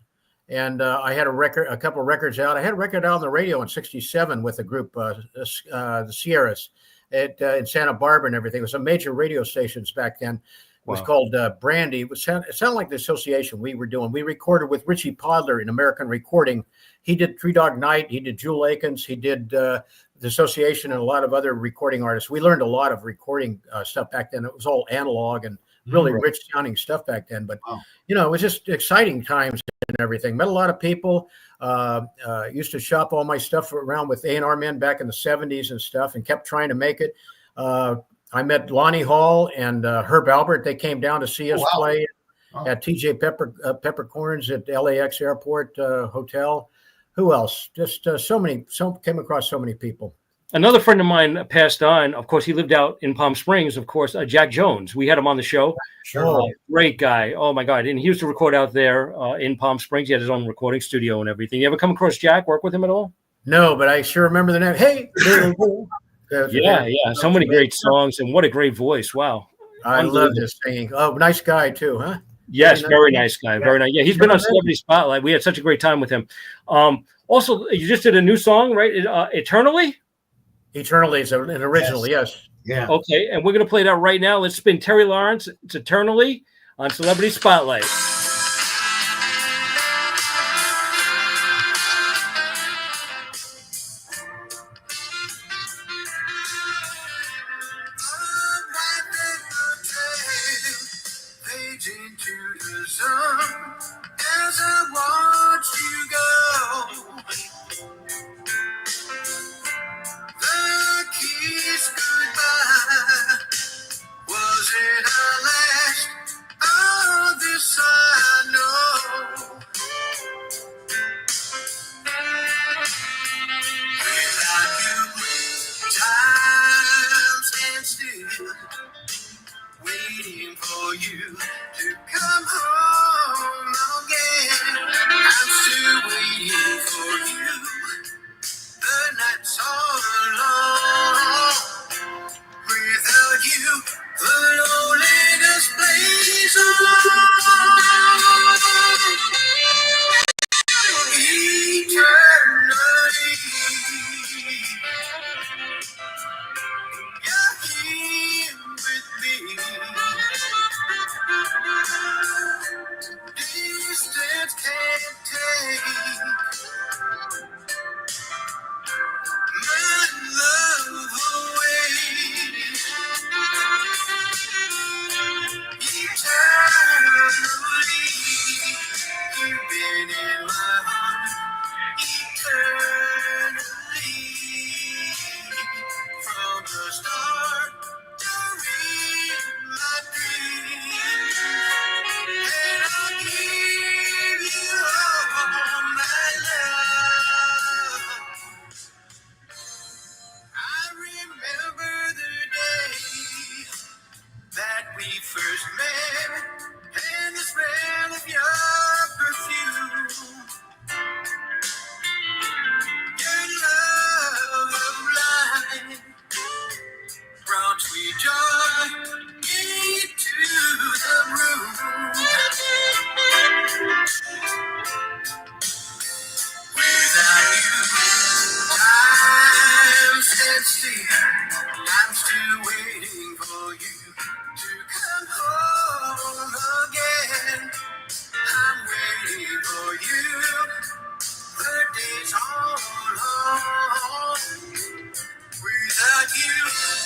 And I had a couple of records out. I had a record out on the radio in '67 with a group, the Sierras, in Santa Barbara and everything. It was some major radio stations back then. It was called Brandy. It sounded like the association we were doing. We recorded with Richie Podler in American Recording. He did Three Dog Night. He did Jewel Akins. He did the association and a lot of other recording artists. We learned a lot of recording stuff back then. It was all analog and really rich sounding stuff back then. But, it was just exciting times and everything. Met a lot of people. Used to shop all my stuff around with A&R men back in the 70s and stuff, and kept trying to make it. I met Lonnie Hall and Herb Albert. They came down to see us play at TJ Peppercorns at LAX Airport Hotel. Who else? Just came across so many people. Another friend of mine passed on. Of course, he lived out in Palm Springs. Of course, Jack Jones. We had him on the show. Sure. Great guy. Oh, my God. And he used to record out there in Palm Springs. He had his own recording studio and everything. You ever come across Jack, work with him at all? No, but I sure remember the name. Hey. Yeah, yeah. So many great songs, and what a great voice. Wow. I love his singing. Oh, nice guy too, huh? Yes, very nice guy. Very nice. Yeah, he's been on Celebrity Spotlight. We had such a great time with him. Also, you just did a new song, right? Eternally? Eternally is an original, yes. Yeah. Okay, and we're going to play that right now. Let's spin Terry Lawrence. It's Eternally on Celebrity Spotlight. Into the sun as I watch you go. The kiss goodbye, was it our last? Oh, this I know. Without you, time stands still, waiting for you to come home again. I'm still waiting for you. The nights are long. Without you, the loneliness plays on. Eternally, you're here with me. Distance can't take my love away. Eternally, you've been in my heart. Eternally, from the start, you're in my dreams. And I'll give you all my love. I remember the day that we first met, and the smell of your perfume, your love of life brought sweet joy into the room. Without you, time stands still. I'm still waiting for you to come home again. I'm waiting for you. The days are long. Without you,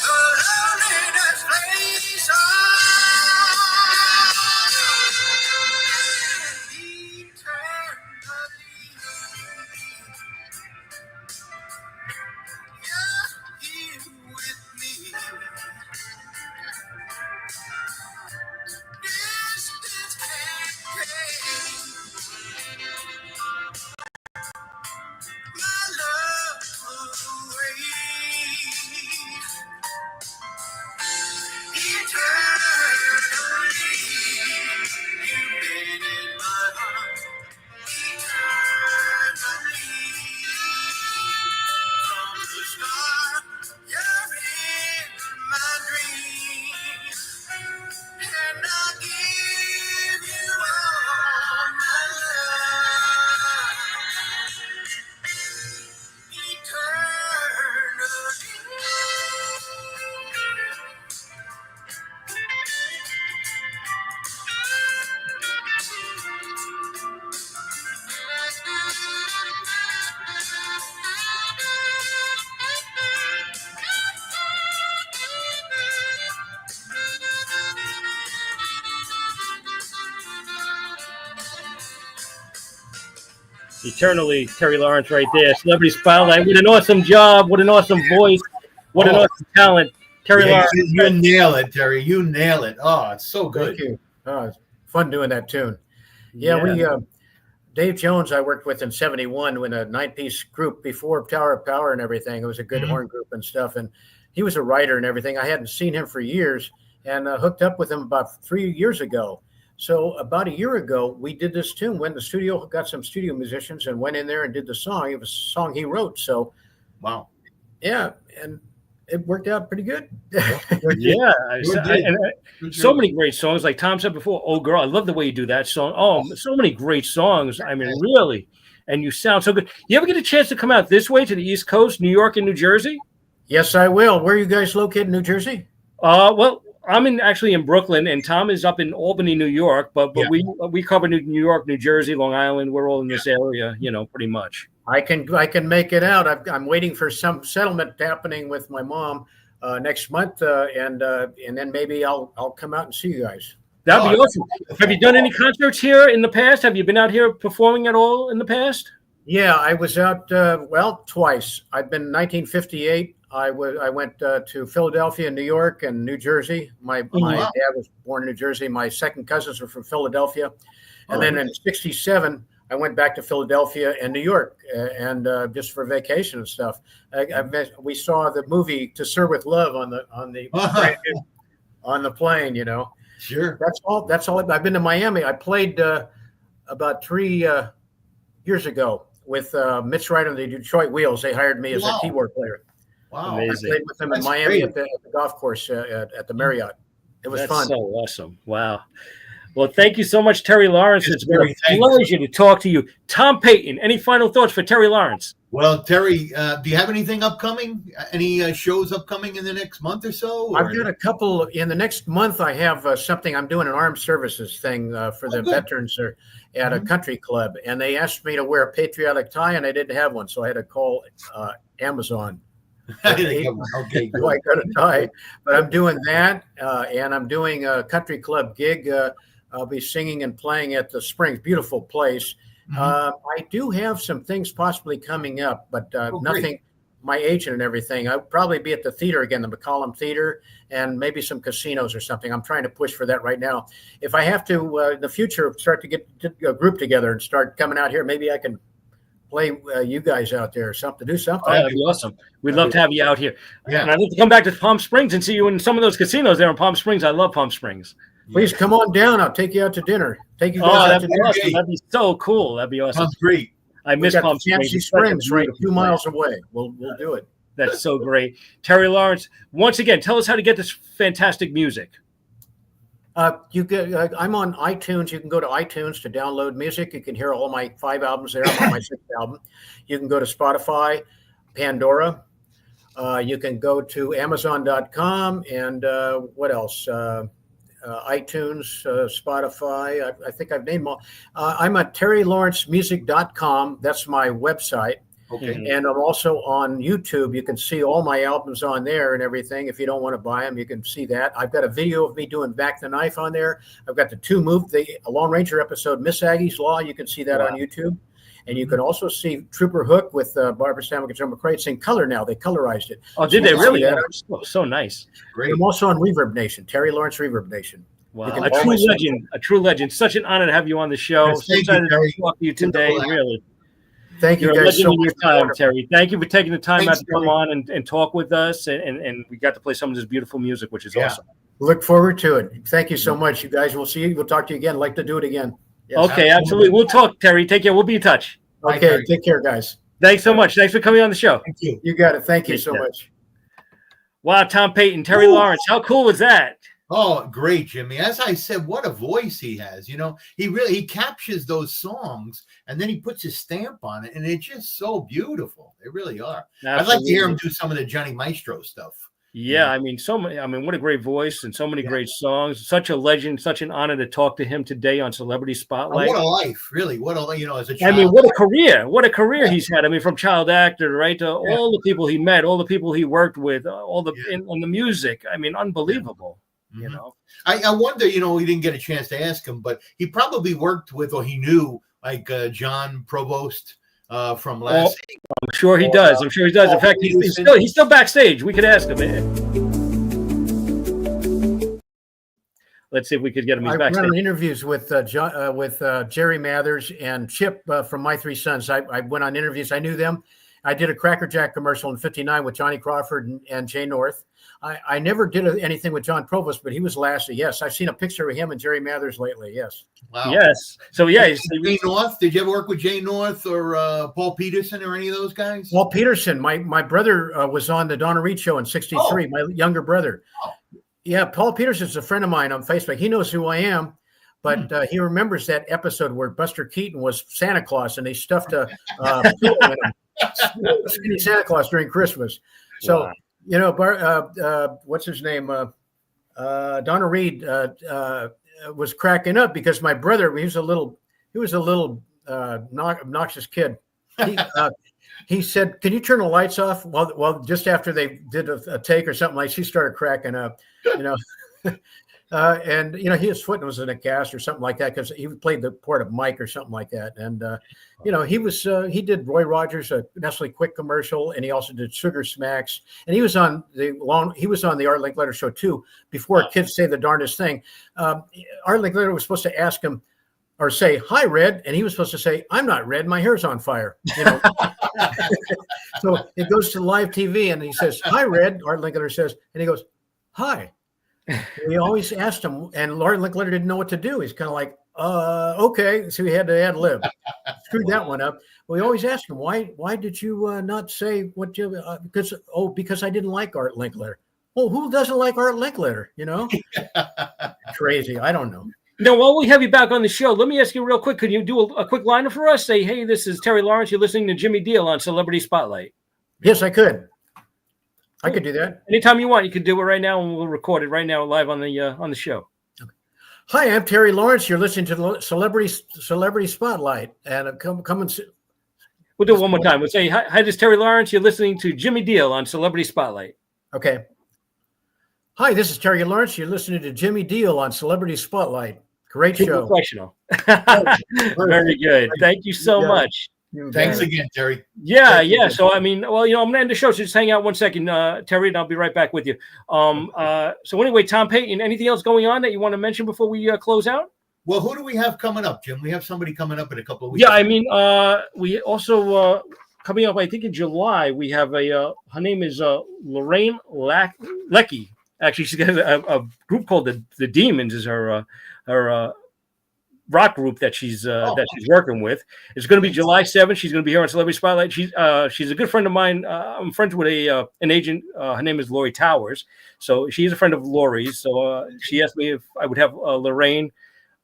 the loneliness plays on. Eternally, you're here with me. Distance can't take my love away. Eternally, you've been in my heart. Eternally, from the start, you're in my dreams. And I'll give you all my love. Eternally, Terry Lawrence right there. Celebrity Spotlight. What an awesome job. What an awesome voice. What an awesome talent. Terry Lawrence. You nail it, Terry. You nail it. Oh, it's so good. Thank you. It's fun doing that tune. Yeah, we Dave Jones I worked with in 71 with a 9-piece group before Tower of Power and everything. It was a good horn group and stuff. And he was a writer and everything. I hadn't seen him for years and hooked up with him about 3 years ago. So about a year ago, we did this tune, went in the studio, got some studio musicians and went in there and did the song. It was a song he wrote. So, wow. Yeah. And it worked out pretty good. Yeah, and Good so job. many great songs. Like Tom said before, "Oh Girl," I love the way you do that song. Oh, so many great songs. I mean, really, and you sound so good. You ever get a chance to come out this way to the East Coast, New York and New Jersey? Yes, I will. Where are you guys located in New Jersey? Well, I'm actually in Brooklyn, and Tom is up in Albany, New York. But Yeah. we cover New York, New Jersey, Long Island. We're all in this area, pretty much. I can make it out. I'm waiting for some settlement happening with my mom next month, and then maybe I'll come out and see you guys. That'd be awesome. Have you done any concerts here in the past? Have you been out here performing at all in the past? Yeah, I was out twice. I've been 1958. I went to Philadelphia, New York, and New Jersey. My wow. dad was born in New Jersey. My second cousins were from Philadelphia, and then in '67 I went back to Philadelphia and New York, and just for vacation and stuff. We saw the movie "To Sir with Love" on the plane. Sure. That's all. I've been to Miami. I played about 3 years ago with Mitch Wright and the Detroit Wheels. They hired me as a keyboard player. Wow. Amazing. I played with them in That's Miami great. at the golf course at the Marriott. It was That's fun. so awesome. Wow. Well, thank you so much, Terry Lawrence. It's been a Terry, pleasure to talk to you. Tom Payton, any final thoughts for Terry Lawrence? Well, Terry, do you have anything upcoming? Any shows upcoming in the next month or so? I've got a couple in the next month. I have something. I'm doing an armed services thing for the veterans at a country club, and they asked me to wear a patriotic tie, and I didn't have one, so I had to call Amazon. Okay, good. So I got a tie, but I'm doing that, and I'm doing a country club gig. I'll be singing and playing at the Springs, beautiful place. I do have some things possibly coming up, but nothing. Great. My agent and everything. I'll probably be at the theater again, the McCollum Theater, and maybe some casinos or something. I'm trying to push for that right now. If I have to, in the future, start to get a group together and start coming out here, maybe I can play you guys out there or something. Do something. Oh, that'd be awesome. We'd love to have you out here. Yeah. And I'd love to come back to Palm Springs and see you in some of those casinos there in Palm Springs. I love Palm Springs. Please come on down. I'll take you out to dinner. Take you guys Oh, out that'd to be dinner. awesome. That'd be so cool. That'd be awesome. Sounds great. I miss We got Palm the Fancy Springs. It's such a Springs right beautiful 2 miles away. We'll do it. That's so great. Terry Lawrence, once again, tell us how to get this fantastic music. I'm on iTunes. You can go to iTunes to download music. You can hear all my 5 albums there. I'm on my 6th album. You can go to Spotify, Pandora. You can go to Amazon.com and what else? iTunes, Spotify. I think I've named them all. I'm at terrylawrencemusic.com. That's my website. Okay. And I'm also on YouTube. You can see all my albums on there and everything. If you don't want to buy them, you can see that. I've got a video of me doing Back the Knife on there. I've got the Lone Ranger episode, Miss Aggie's Law. You can see that on YouTube. And you can also see Trooper Hook with Barbara Stanwyck and Joe McCrae. It's in color now. They colorized it. Oh, did they really? Yeah. So nice. Great. I'm also on Reverb Nation, Terry Lawrence Reverb Nation. Wow. You can A true always- legend. A true legend. Such an honor to have you on the show. Yes, So thank you, excited Terry. to talk to you today. Really. Thank you You're a guys legend so in your much. time, Terry. Thank you for taking the time Thanks, out to come Terry. on and talk with us. And we got to play some of this beautiful music, which is Yeah. awesome. Look forward to it. Thank you so much, you guys. We'll see you. We'll talk to you again. Like to do it again. Yes. Okay, absolutely. We'll talk, Terry. Take care. We'll be in touch. Bye, Okay. Terry. Take care, guys. Thanks so much. Thanks for coming on the show. Thank you. You got it. Thank you Take so care. much. Wow, Tom Payton, Terry Lawrence. How cool was that? Oh, great, Jimmy. As I said, what a voice he has. He captures those songs and then he puts his stamp on it, and it's just so beautiful. They really are. I'd like to hear him do some of the Johnny Maestro stuff. Yeah, I mean, what a great voice and so many great songs. Such a legend, such an honor to talk to him today on Celebrity Spotlight. What a life, really. As a I child. mean, what a career. What a career he's had. I mean, from child actor, right, to all the people he met, all the people he worked with, all the in the music. I mean, unbelievable. You know, I wonder, we didn't get a chance to ask him, but he probably worked with, or he knew, like John Provost from last. I'm sure he does. I'm sure he does. In fact, he's still backstage. We could ask him. Let's see if we could get him. He's I backstage. ran interviews with Jerry Mathers and Chip from My Three Sons. I went on interviews. I knew them. I did a Cracker Jack commercial in '59 with Johnny Crawford and Jay North. I never did anything with John Provost, but he was Lassie. Yes, I've seen a picture of him and Jerry Mathers lately. Yes. Wow. Yes. So yeah, Jay North. Did you ever work with Jay North or Paul Peterson or any of those guys? Paul Peterson. My brother was on the Donna Reed show in '63. Oh. My younger brother. Oh. Yeah, Paul Peterson's a friend of mine on Facebook. He knows who I am, but he remembers that episode where Buster Keaton was Santa Claus and they stuffed a pillow in him. Skinny Santa Claus during Christmas. So. Wow. You know, what's his name? Donna Reed was cracking up because my brother, he was a little obnoxious kid. He said, "Can you turn the lights off?" Well, just after they did a take or something, like she started cracking up, you know. And you know, his foot was in a cast or something like that because he played the part of Mike or something like that. And you know, he did Roy Rogers, a Nestle Quick commercial, and he also did Sugar Smacks. And he was on the Art Linkletter show too. Before Kids Say the Darndest Thing, Art Linkletter was supposed to ask him or say, "Hi, Red," and he was supposed to say, "I'm not red, my hair's on fire." You know. So it goes to live TV, and he says, "Hi, Red." Art Linkletter says, and he goes, "Hi." We always asked him, and Art Linkletter didn't know what to do. He's kind of like, okay. So he had to ad lib. Screwed that one up. We always asked him, why did you not say what you, because I didn't like Art Linkletter. Well, who doesn't like Art Linkletter, you know? Crazy. I don't know. Now, while we have you back on the show, let me ask you real quick. Could you do a quick liner for us? Say, hey, this is Terry Lawrence. You're listening to Jimmy Deal on Celebrity Spotlight. Yes, I could. I could do that. Anytime you want, you could do it right now, and we'll record it right now live on the show. Okay. Hi, I'm Terry Lawrence. You're listening to the Celebrity Spotlight, and come and see. We'll do it one more time. We'll say, hi, this is Terry Lawrence. You're listening to Jimmy Deal on Celebrity Spotlight. Okay. Hi, this is Terry Lawrence. You're listening to Jimmy Deal on Celebrity Spotlight. Great show. Professional. Very good. Thank you so much. Thanks again, Terry. Yeah. So, I mean, well, you know, I'm going to end the show. So just hang out one second, Terry, and I'll be right back with you. So anyway, Tom Payton, anything else going on that you want to mention before we close out? Well, who do we have coming up, Jim? We have somebody coming up in a couple of weeks. Yeah, I mean, we also coming up, I think in July, we have her name is Lorraine Leckie. Actually, she's got a group called the Demons is her rock group that she's working with. It's going to be July 7th. She's going to be here on Celebrity Spotlight. She's a good friend of mine. I'm friends with an agent. Her name is Lori Towers. So she's a friend of Lori's. So she asked me if I would have Lorraine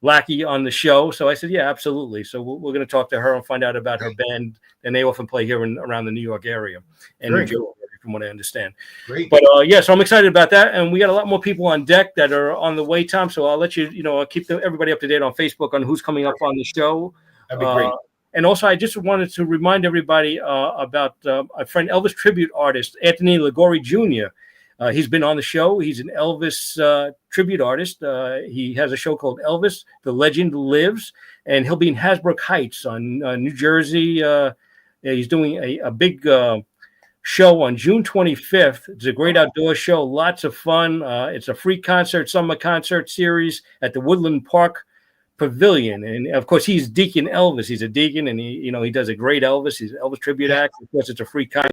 Lackey on the show. So I said, yeah, absolutely. So we're going to talk to her and find out about her band. And they often play here around the New York area and New Jersey, from what I understand. Great. But yeah, so I'm excited about that. And we got a lot more people on deck that are on the way, Tom. So I'll let I'll keep everybody up to date on Facebook on who's coming up on the show. That'd be great. And also, I just wanted to remind everybody about a friend, Elvis tribute artist, Anthony Ligori Jr. He's been on the show. He's an Elvis tribute artist. He has a show called Elvis, The Legend Lives, and he'll be in Hasbrook Heights on New Jersey. He's doing a big show on June 25th. It's a great outdoor show, lots of fun. It's a free summer concert series at the Woodland Park Pavilion, and of course he's Deacon Elvis. He's a deacon, and he does a great Elvis. He's an Elvis tribute act. Of course, it's a free concert.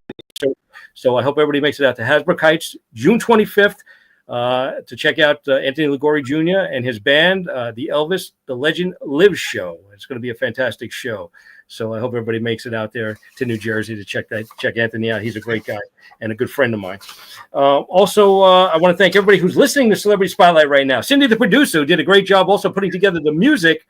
So I hope everybody makes it out to Hasbrook Heights, June 25th, to check out Anthony Ligori Jr. and his band, the Elvis, The Legend Lives show. It's going to be a fantastic show. So I hope everybody makes it out there to New Jersey to check Anthony out. He's a great guy and a good friend of mine. Also, I want to thank everybody who's listening to Celebrity Spotlight right now. Cindy, the producer, did a great job also putting together the music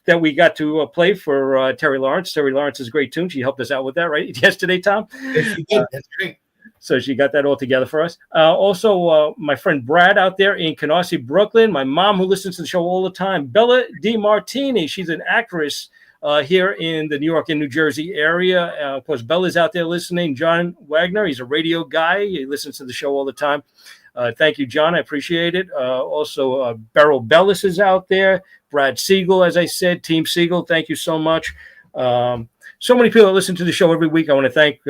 that we got to play for Terry Lawrence. Terry Lawrence's great tune. She helped us out with that, right? Yesterday, Tom? Yes, she did. That's great. So she got that all together for us. Also, my friend Brad out there in Canarsie, Brooklyn. My mom who listens to the show all the time. Bella DiMartini. She's an actress here in the New York and New Jersey area. Of course, Bella's out there listening. John Wagner, he's a radio guy. He listens to the show all the time. Thank you, John. I appreciate it. Also, Beryl Bellis is out there. Brad Siegel, as I said. Team Siegel, thank you so much. So many people that listen to the show every week. I want to thank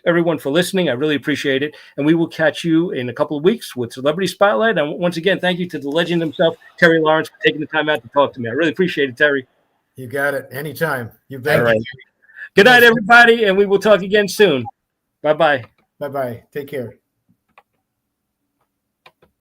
everyone for listening. I really appreciate it. And we will catch you in a couple of weeks with Celebrity Spotlight. And once again, thank you to the legend himself, Terry Lawrence, for taking the time out to talk to me. I really appreciate it, Terry. You got it. Anytime. You bet. All right. Good night, everybody, and we will talk again soon. Bye-bye. Bye-bye. Take care.